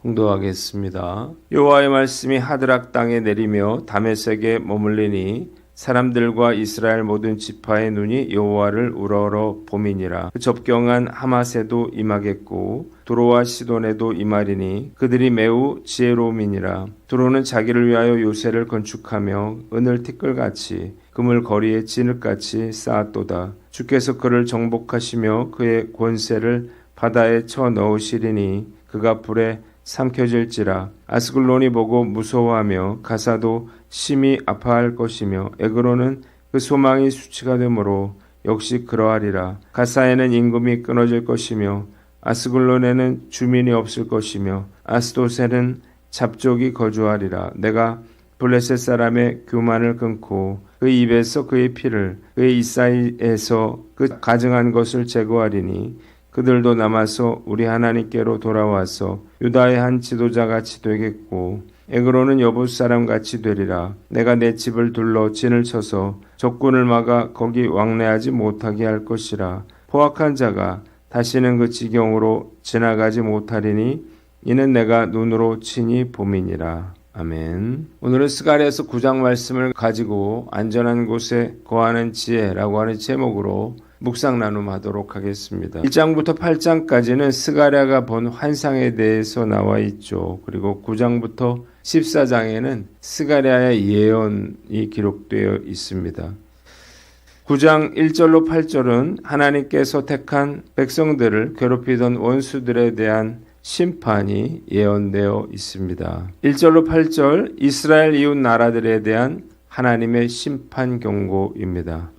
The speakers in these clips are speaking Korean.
공도하겠습니다. 여호와의 말씀이 하드락 땅에 내리며 다메섹에 머물리니 사람들과 이스라엘 모든 지파의 눈이 여호와를 우러러 봄이니라. 그 접경한 하맛에도 임하겠고 두로와 시돈에도 임하리니 그들이 매우 지혜로움이니라. 두로는 자기를 위하여 요새를 건축하며 은을 티끌같이 금을 거리에 진흙같이 쌓았도다. 주께서 그를 정복하시며 그의 권세를 바다에 쳐 넣으시리니 그가 불에 삼켜질지라. 아스글론이 보고 무서워하며 가사도 심히 아파할 것이며 에그로는 그 소망이 수치가 되므로 역시 그러하리라. 가사에는 임금이 끊어질 것이며 아스글론에는 주민이 없을 것이며 아스돗에는 잡족이 거주하리라. 내가 블레셋 사람의 교만을 끊고 그 입에서 그의 피를 그의 이사이에서 그 가증한 것을 제거하리니 그들도 남아서 우리 하나님께로 돌아와서 유다의 한 지도자같이 되겠고 에그로는 여봇 사람같이 되리라. 내가 내 집을 둘러 진을 쳐서 적군을 막아 거기 왕래하지 못하게 할 것이라. 포악한 자가 다시는 그 지경으로 지나가지 못하리니 이는 내가 눈으로 친히 봄이니라. 아멘. 오늘은 스가랴서 9장 말씀을 가지고 안전한 곳에 거하는 지혜라고 하는 제목으로 묵상 나눔하도록 하겠습니다. 1장부터 8장까지는 스가랴가 본 환상에 대해서 나와 있죠. 그리고 9장부터 14장에는 스가랴의 예언이 기록되어 있습니다. 9장 1절로 8절은 하나님께서 택한 백성들을 괴롭히던 원수들에 대한 심판이 예언되어 있습니다. 1절로 8절 이스라엘 이웃 나라들에 대한 하나님의 심판 경고입니다.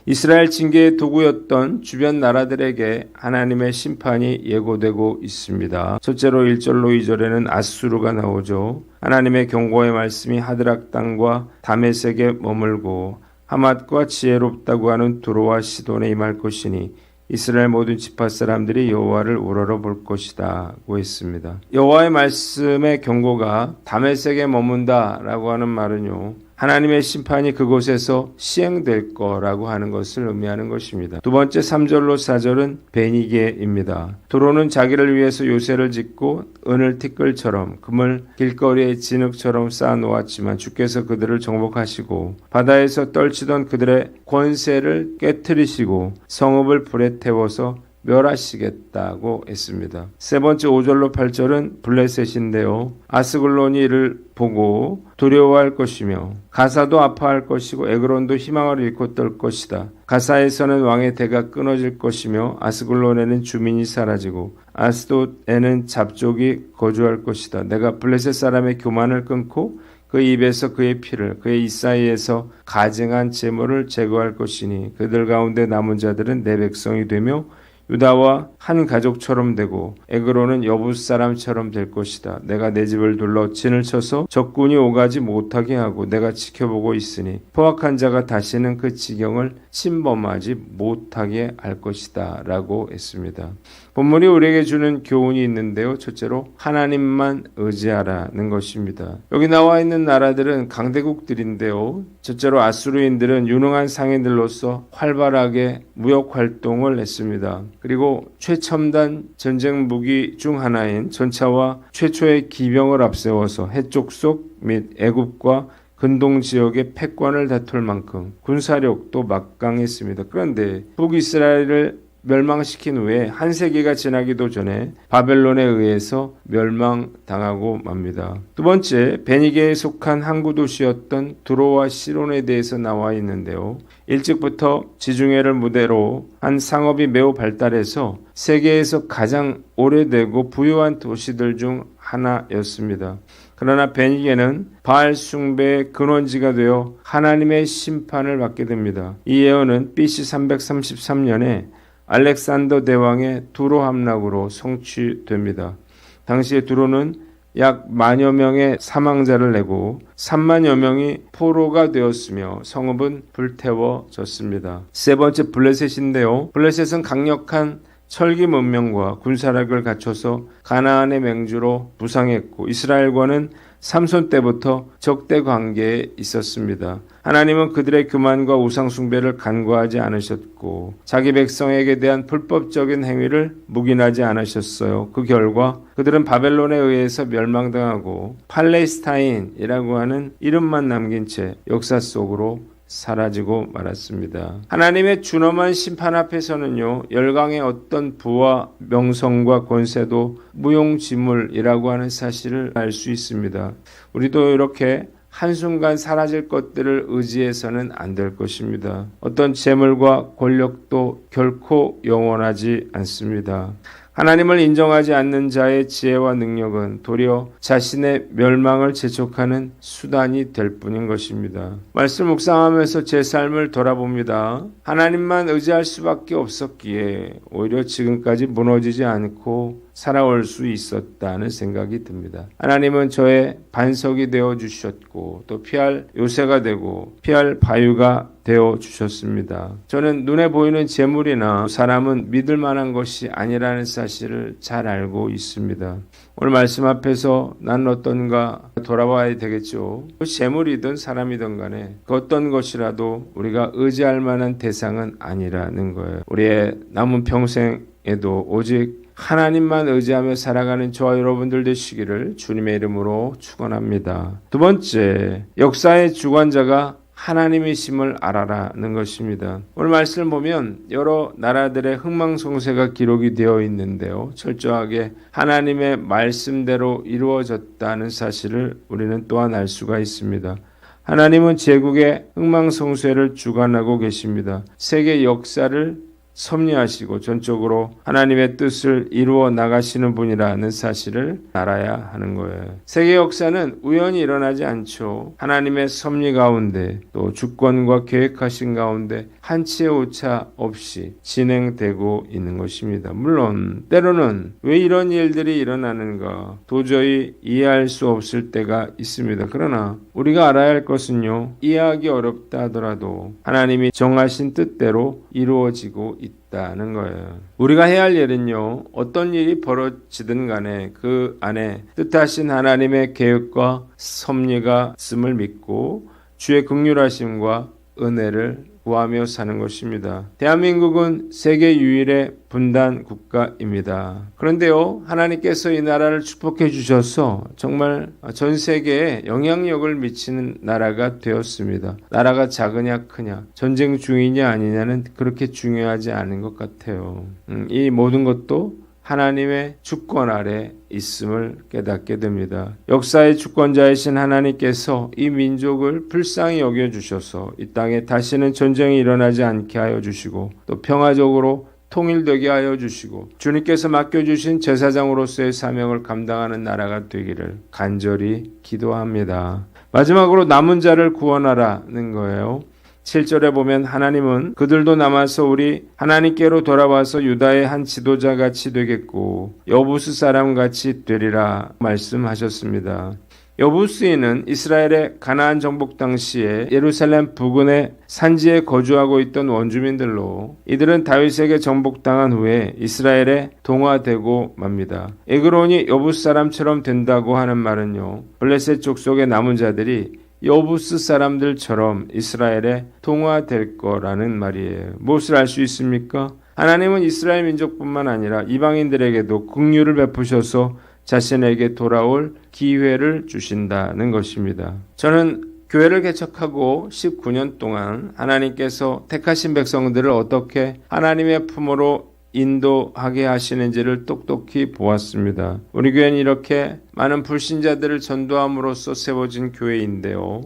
이스라엘 징계의 도구였던 주변 나라들에게 하나님의 심판이 예고되고 있습니다. 첫째로 1절로 2절에는 아수르가 나오죠. 하나님의 경고의 말씀이 하드락 땅과 다메섹에 머물고 하맛과 지혜롭다고 하는 두로와 시돈에 임할 것이니 이스라엘 모든 지파 사람들이 여호와를 우러러 볼 것이다고 했습니다. 여호와의 말씀의 경고가 다메섹에 머문다라고 하는 말은요. 하나님의 심판이 그곳에서 시행될 거라고 하는 것을 의미하는 것입니다. 두 번째 3절로 4절은 베니게입니다. 두로는 자기를 위해서 요새를 짓고 은을 티끌처럼 금을 길거리의 진흙처럼 쌓아놓았지만 주께서 그들을 정복하시고 바다에서 떨치던 그들의 권세를 깨트리시고 성읍을 불에 태워서 멸하시겠다고 했습니다. 세 번째 5절로 8절은 블레셋인데요. 아스글론이 이를 보고 두려워할 것이며 가사도 아파할 것이고 에그론도 희망을 잃고 떨 것이다. 가사에서는 왕의 대가 끊어질 것이며 아스글론에는 주민이 사라지고 아스돗에는 잡족이 거주할 것이다. 내가 블레셋 사람의 교만을 끊고 그 입에서 그의 피를 그의 이사이에서 가증한 재물을 제거할 것이니 그들 가운데 남은 자들은 내 백성이 되며 유다와 한 가족처럼 되고 에그로는 여붓 사람처럼 될 것이다. 내가 내 집을 둘러 진을 쳐서 적군이 오가지 못하게 하고 내가 지켜보고 있으니 포악한 자가 다시는 그 지경을 침범하지 못하게 할 것이다 라고 했습니다. 본문이 우리에게 주는 교훈이 있는데요. 첫째로 하나님만 의지하라는 것입니다. 여기 나와 있는 나라들은 강대국들인데요. 첫째로 아수르인들은 유능한 상인들로서 활발하게 무역 활동을 했습니다. 그리고 최첨단 전쟁 무기 중 하나인 전차와 최초의 기병을 앞세워서 해족속 및 애굽과 근동 지역의 패권을 다툴 만큼 군사력도 막강했습니다. 그런데 북이스라엘을 멸망시킨 후에 한 세기가 지나기도 전에 바벨론에 의해서 멸망당하고 맙니다. 두 번째, 베니게에 속한 항구 도시였던 두로와 시돈에 대해서 나와 있는데요. 일찍부터 지중해를 무대로 한 상업이 매우 발달해서 세계에서 가장 오래되고 부유한 도시들 중 하나였습니다. 그러나 베니게는 바알 숭배의 근원지가 되어 하나님의 심판을 받게 됩니다. 이 예언은 BC 333년에 알렉산더 대왕의 두로 함락으로 성취됩니다. 당시에 두로는 약 10,000여 명의 사망자를 내고 30,000여 명이 포로가 되었으며 성읍은 불태워졌습니다. 세 번째 블레셋인데요. 블레셋은 강력한 철기 문명과 군사력을 갖춰서 가나안의 맹주로 부상했고 이스라엘과는 삼손 때부터 적대 관계에 있었습니다. 하나님은 그들의 교만과 우상 숭배를 간과하지 않으셨고 자기 백성에게 대한 불법적인 행위를 묵인하지 않으셨어요. 그 결과 그들은 바벨론에 의해서 멸망당하고 팔레스타인이라고 하는 이름만 남긴 채 역사 속으로 사라지고 말았습니다. 하나님의 준엄한 심판 앞에서는요, 열강의 어떤 부와 명성과 권세도 무용지물이라고 하는 사실을 알 수 있습니다. 우리도 이렇게 한순간 사라질 것들을 의지해서는 안 될 것입니다. 어떤 재물과 권력도 결코 영원하지 않습니다. 하나님을 인정하지 않는 자의 지혜와 능력은 도리어 자신의 멸망을 재촉하는 수단이 될 뿐인 것입니다. 말씀 묵상하면서 제 삶을 돌아봅니다. 하나님만 의지할 수밖에 없었기에 오히려 지금까지 무너지지 않고 살아올 수 있었다는 생각이 듭니다. 하나님은 저의 반석이 되어 주셨고 또 피할 요새가 되고 피할 바위가 되어 주셨습니다. 저는 눈에 보이는 재물이나 사람은 믿을 만한 것이 아니라는 사실을 잘 알고 있습니다. 오늘 말씀 앞에서 나는 어떤가 돌아봐야 되겠죠. 재물이든 사람이든 간에 그 어떤 것이라도 우리가 의지할 만한 대상은 아니라는 거예요. 우리의 남은 평생에도 오직 하나님만 의지하며 살아가는 저와 여러분들 되시기를 주님의 이름으로 축원합니다. 두 번째, 역사의 주관자가 하나님이심을 알아라는 것입니다. 오늘 말씀을 보면 여러 나라들의 흥망성쇠가 기록이 되어 있는데요. 철저하게 하나님의 말씀대로 이루어졌다는 사실을 우리는 또한 알 수가 있습니다. 하나님은 제국의 흥망성쇠를 주관하고 계십니다. 세계 역사를 섭리하시고 전적으로 하나님의 뜻을 이루어 나가시는 분이라는 사실을 알아야 하는 거예요. 세계 역사는 우연히 일어나지 않죠. 하나님의 섭리 가운데 또 주권과 계획하신 가운데 한치의 오차 없이 진행되고 있는 것입니다. 물론 때로는 왜 이런 일들이 일어나는가 도저히 이해할 수 없을 때가 있습니다. 그러나 우리가 알아야 할 것은요, 이해하기 어렵다 하더라도 하나님이 정하신 뜻대로 이루어지고 있다는 거예요. 우리가 해야 할 일은요, 어떤 일이 벌어지든 간에 그 안에 뜻하신 하나님의 계획과 섭리가 있음을 믿고 주의 긍휼하심과 은혜를 구하며 사는 것입니다. 대한민국은 세계 유일의 분단 국가입니다. 그런데요, 하나님께서 이 나라를 축복해 주셔서 정말 전 세계에 영향력을 미치는 나라가 되었습니다. 나라가 작으냐 크냐, 전쟁 중이냐 아니냐는 그렇게 중요하지 않은 것 같아요. 이 모든 것도 하나님의 주권 아래 있음을 깨닫게 됩니다. 역사의 주권자이신 하나님께서 이 민족을 불쌍히 여겨주셔서 이 땅에 다시는 전쟁이 일어나지 않게 하여 주시고 또 평화적으로 통일되게 하여 주시고 주님께서 맡겨주신 제사장으로서의 사명을 감당하는 나라가 되기를 간절히 기도합니다. 마지막으로 남은 자를 구원하라는 거예요. 7절에 보면 하나님은 그들도 남아서 우리 하나님께로 돌아와서 유다의 한 지도자같이 되겠고 여부스 사람같이 되리라 말씀하셨습니다. 여부스인은 이스라엘의 가나안 정복 당시에 예루살렘 부근의 산지에 거주하고 있던 원주민들로 이들은 다윗에게 정복당한 후에 이스라엘에 동화되고 맙니다. 에그론이 여부스 사람처럼 된다고 하는 말은요, 블레셋 족속의 남은 자들이 여부스 사람들처럼 이스라엘에 동화될 거라는 말이에요. 무엇을 알 수 있습니까? 하나님은 이스라엘 민족뿐만 아니라 이방인들에게도 긍휼을 베푸셔서 자신에게 돌아올 기회를 주신다는 것입니다. 저는 교회를 개척하고 19년 동안 하나님께서 택하신 백성들을 어떻게 하나님의 품으로 인도하게 하시는지를 똑똑히 보았습니다. 우리 교회는 이렇게 많은 불신자들을 전도함으로써 세워진 교회인데요.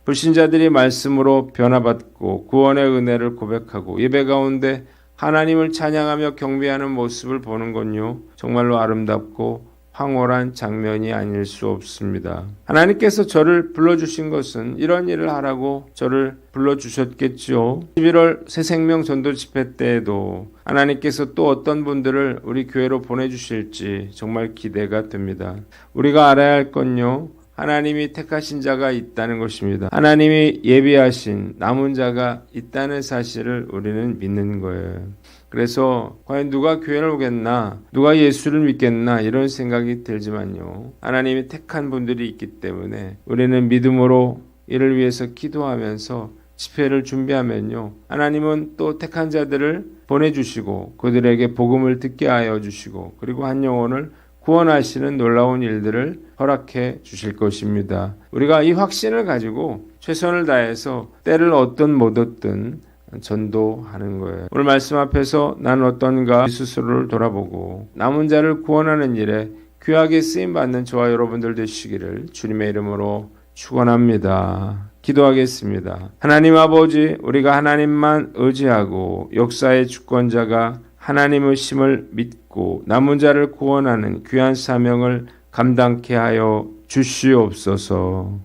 불신자들이 말씀으로 변화받고 구원의 은혜를 고백하고 예배 가운데 하나님을 찬양하며 경배하는 모습을 보는 건요, 정말로 아름답고 황홀한 장면이 아닐 수 없습니다. 하나님께서 저를 불러주신 것은 이런 일을 하라고 저를 불러주셨겠죠. 11월 새생명 전도 집회 때에도 하나님께서 또 어떤 분들을 우리 교회로 보내주실지 정말 기대가 됩니다. 우리가 알아야 할 건요, 하나님이 택하신 자가 있다는 것입니다. 하나님이 예비하신 남은 자가 있다는 사실을 우리는 믿는 거예요. 그래서 과연 누가 교회를 오겠나, 누가 예수를 믿겠나 이런 생각이 들지만요. 하나님이 택한 분들이 있기 때문에 우리는 믿음으로 이를 위해서 기도하면서 집회를 준비하면요. 하나님은 또 택한 자들을 보내주시고 그들에게 복음을 듣게 하여 주시고 그리고 한 영혼을 구원하시는 놀라운 일들을 허락해 주실 것입니다. 우리가 이 확신을 가지고 최선을 다해서 때를 얻든 못 얻든 전도하는 거예요. 오늘 말씀 앞에서 나는 어떤가 스스로를 돌아보고 남은 자를 구원하는 일에 귀하게 쓰임받는 저와 여러분들 되시기를 주님의 이름으로 축원합니다. 기도하겠습니다. 하나님 아버지, 우리가 하나님만 의지하고 역사의 주권자가 하나님의심을 믿고 남은 자를 구원하는 귀한 사명을 감당케 하여 주시옵소서.